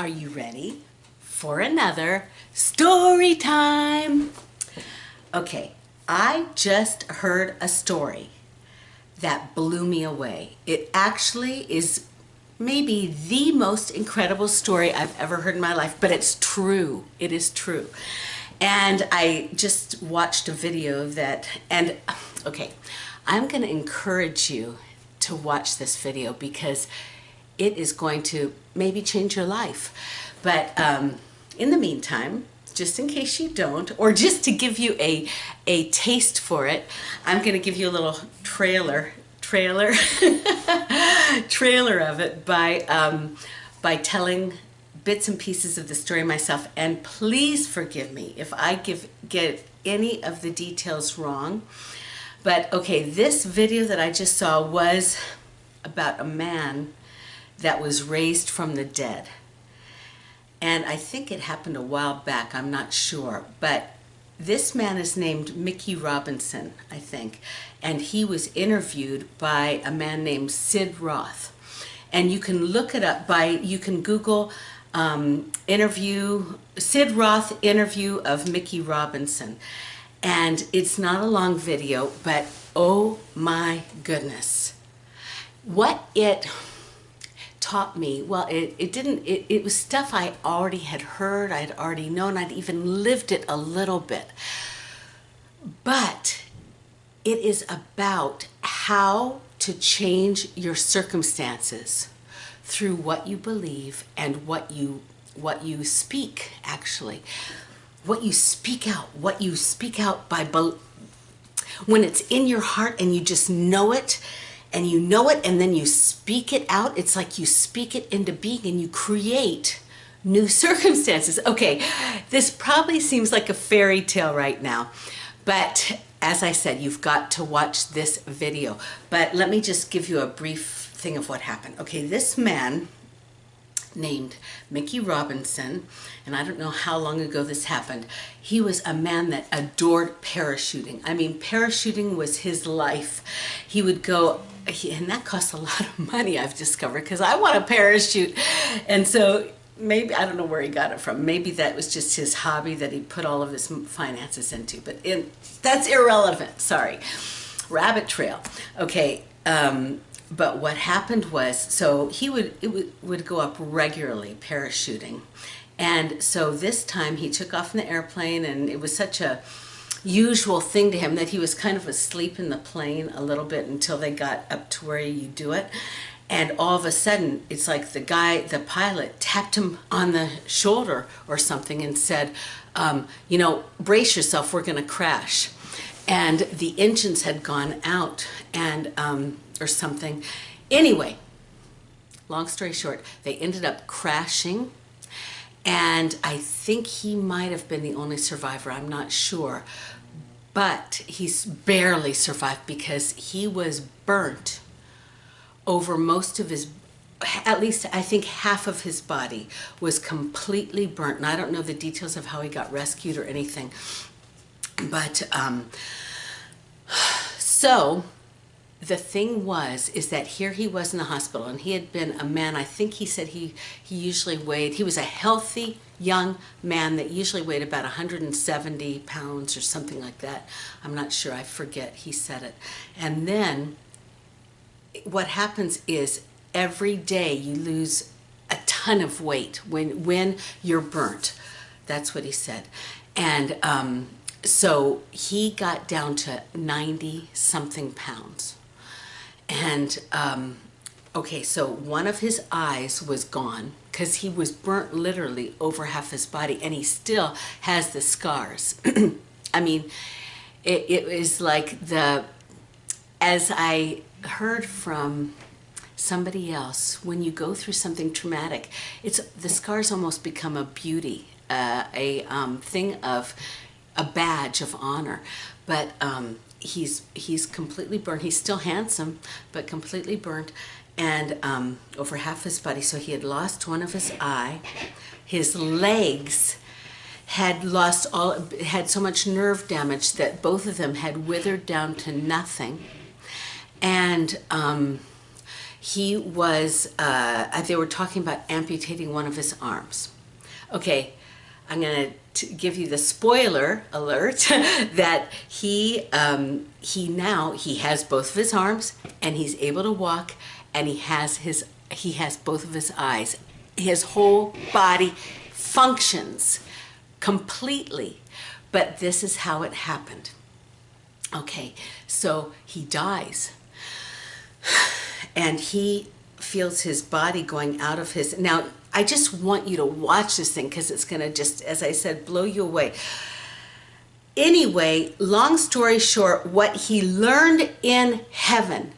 Are you ready for another story time? Okay, I just heard a story that blew me away. It actually is maybe the most incredible story I've ever heard in my life, but it's true. It is true. And I just watched a video of that. And okay, I'm going to encourage you to watch this video because it is going to maybe change your life. But in the meantime, just in case you don't, or just to give you a taste for it, I'm going to give you a little trailer of it by telling bits and pieces of the story myself. And please forgive me if I get any of the details wrong. But okay, this video that I just saw was about a man that was raised from the dead. And I think it happened a while back, I'm not sure. But this man is named Mickey Robinson, I think. And he was interviewed by a man named Sid Roth. And you can look it up you can Google Sid Roth interview of Mickey Robinson. And it's not a long video, but oh my goodness. What it taught me, well, it was stuff I already had heard, I'd already known, I'd even lived it a little bit. But it is about how to change your circumstances through what you believe and what you speak, actually. What you speak out by when it's in your heart and you just know it, and you know it, and then you speak it out. It's like you speak it into being and you create new circumstances. Okay, this probably seems like a fairy tale right now, but as I said, you've got to watch this video. But let me just give you a brief thing of what happened. Okay, this man named Mickey Robinson, and I don't know how long ago this happened. He was a man that adored parachuting. I mean, parachuting was his life. He would go, and that costs a lot of money, I've discovered, because I want a parachute. And so maybe, I don't know where he got it from. Maybe that was just his hobby that he put all of his finances into, but that's irrelevant, sorry. Rabbit trail. Okay, but what happened was, so he would go up regularly parachuting. And so this time he took off in the airplane, and it was such a usual thing to him that he was kind of asleep in the plane a little bit until they got up to where you do it. And all of a sudden, it's like the pilot tapped him on the shoulder or something and said, you know, brace yourself, we're gonna crash. And the engines had gone out and or something. Anyway, long story short, they ended up crashing, and I think he might have been the only survivor, I'm not sure. But he's barely survived because he was burnt over most of his, at least I think half of his body was completely burnt. And I don't know the details of how he got rescued or anything. But so the thing is that here he was in the hospital, and he had been a man, I think he said he usually weighed, he was a healthy young man that usually weighed about 170 pounds or something like that. I'm not sure, I forget, he said it. And then what happens is every day you lose a ton of weight when you're burnt. That's what he said. And so he got down to 90 something pounds. And okay, so one of his eyes was gone because he was burnt literally over half his body, and he still has the scars. I mean, it was like as I heard from somebody else, when you go through something traumatic, the scars almost become a beauty, a thing of a badge of honor. But he's completely burnt. He's still handsome, but completely burnt, and over half his body. So he had lost one of his eye. His legs had had so much nerve damage that both of them had withered down to nothing. And He was, they were talking about amputating one of his arms. Okay, I'm going to give you the spoiler alert that he has both of his arms, and he's able to walk, and he has both of his eyes. His whole body functions completely. But this is how it happened. Okay, so he dies, and he feels his body going out of his... Now, I just want you to watch this thing, because it's going to just, as I said, blow you away. Anyway, long story short, what he learned in heaven,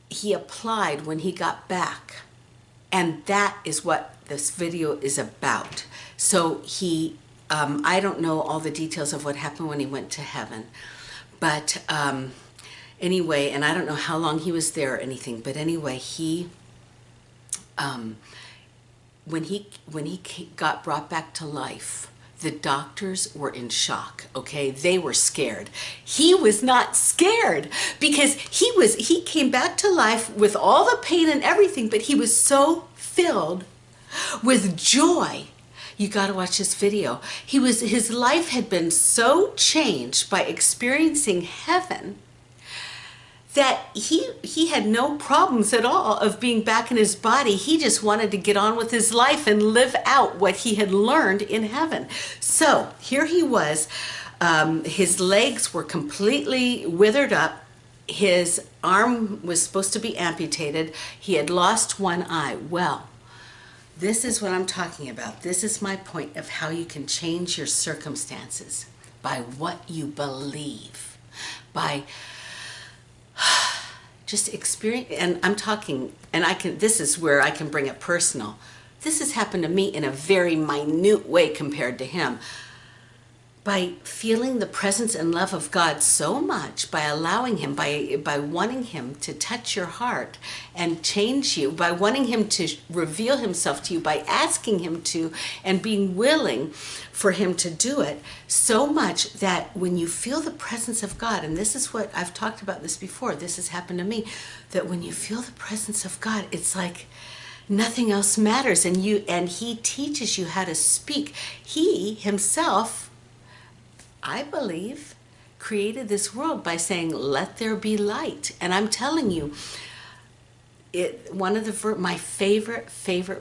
he applied when he got back. And that is what this video is about. So he... I don't know all the details of what happened when he went to heaven, but anyway, and I don't know how long he was there or anything, but anyway, when he got brought back to life, the doctors were in shock, okay? They were scared. He was not scared, because he came back to life with all the pain and everything, but he was so filled with joy. You got to watch this video. His life had been so changed by experiencing heaven that he had no problems at all of being back in his body. He just wanted to get on with his life and live out what he had learned in heaven. So here he was. His legs were completely withered up. His arm was supposed to be amputated. He had lost one eye. Well, this is what I'm talking about. This is my point of how you can change your circumstances by what you believe, by just experience. And I'm talking, and this is where I can bring it personal. This has happened to me in a very minute way compared to him. By feeling the presence and love of God so much, by allowing him, by wanting him to touch your heart and change you, by wanting him to reveal himself to you, by asking him to, and being willing for him to do it, so much that when you feel the presence of God, and this is what I've talked about this before, this has happened to me, that when you feel the presence of God, it's like nothing else matters, and he teaches you how to speak. He himself, I believe, created this world by saying, "Let there be light." And I'm telling you, one of my favorite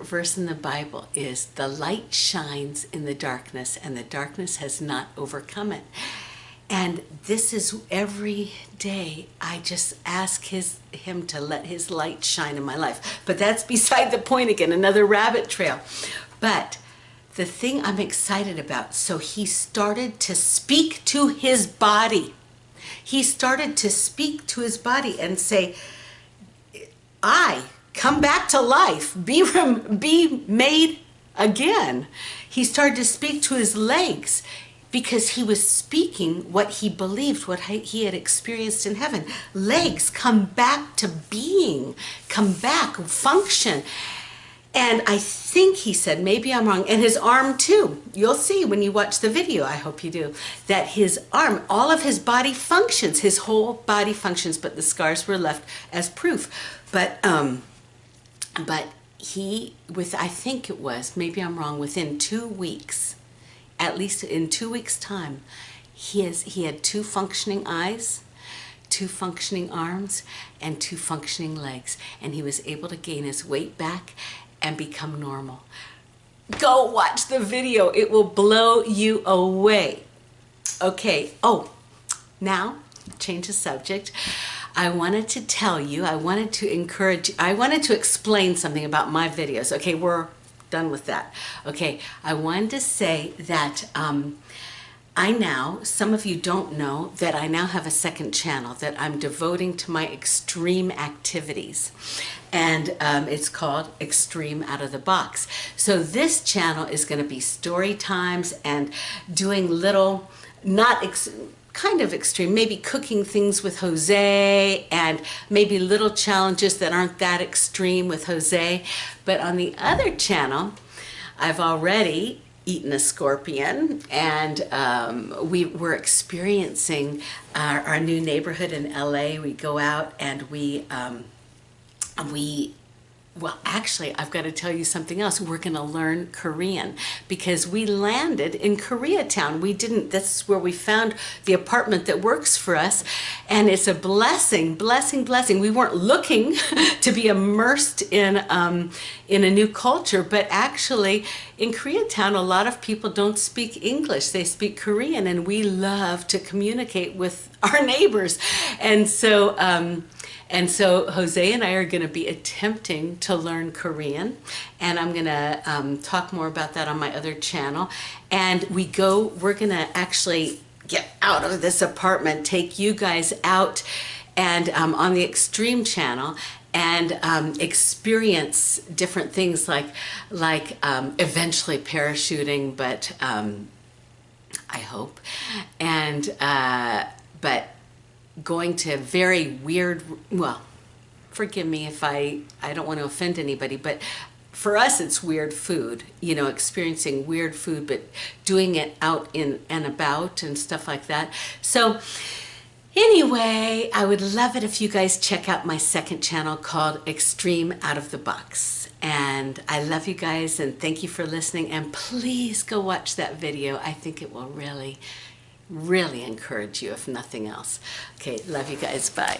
verse in the Bible is, "The light shines in the darkness, and the darkness has not overcome it." And this is every day. I just ask him to let his light shine in my life. But that's beside the point again, another rabbit trail. But the thing I'm excited about, so he started to speak to his body. He started to speak to his body and say, "I come back to life, be made again." He started to speak to his legs, because he was speaking what he believed, what he had experienced in heaven. Legs, come back to being, come back, function. And I think he said, maybe I'm wrong, and his arm too. You'll see when you watch the video, I hope you do, that his arm, all of his body functions, his whole body functions, but the scars were left as proof. But he, I think it was, maybe I'm wrong, within 2 weeks, at least in 2 weeks' time, he had 2 functioning eyes, 2 functioning arms, and 2 functioning legs, and he was able to gain his weight back and become normal. Go watch the video. It will blow you away. Okay, now, change the subject. I wanted to tell you, I wanted to explain something about my videos. Okay, we're done with that. Okay, I wanted to say that some of you don't know that I now have a second channel that I'm devoting to my extreme activities. And it's called Extreme Out of the Box. So this channel is going to be story times and doing little, kind of extreme, maybe cooking things with Jose, and maybe little challenges that aren't that extreme with Jose. But on the other channel, I've already eaten a scorpion, and we're experiencing our new neighborhood in LA. We go out and we we Well, actually, I've got to tell you something else. We're going to learn Korean because we landed in Koreatown. This is where we found the apartment that works for us. And it's a blessing, blessing, blessing. We weren't looking to be immersed in a new culture, but actually in Koreatown, a lot of people don't speak English. They speak Korean, and we love to communicate with our neighbors. And so Jose and I are going to be attempting to learn Korean, and I'm going to talk more about that on my other channel. And we're going to actually get out of this apartment, take you guys out and on the Extreme channel, and experience different things like eventually parachuting, but I hope, and but going to very weird, well, forgive me if I don't want to offend anybody, but for us it's weird food, experiencing weird food, but doing it out in and about and stuff like that. So anyway, I would love it if you guys check out my second channel called Extreme Out of the Box. And I love you guys, and thank you for listening, and please go watch that video. I think it will really encourage you, if nothing else. Okay, love you guys. Bye.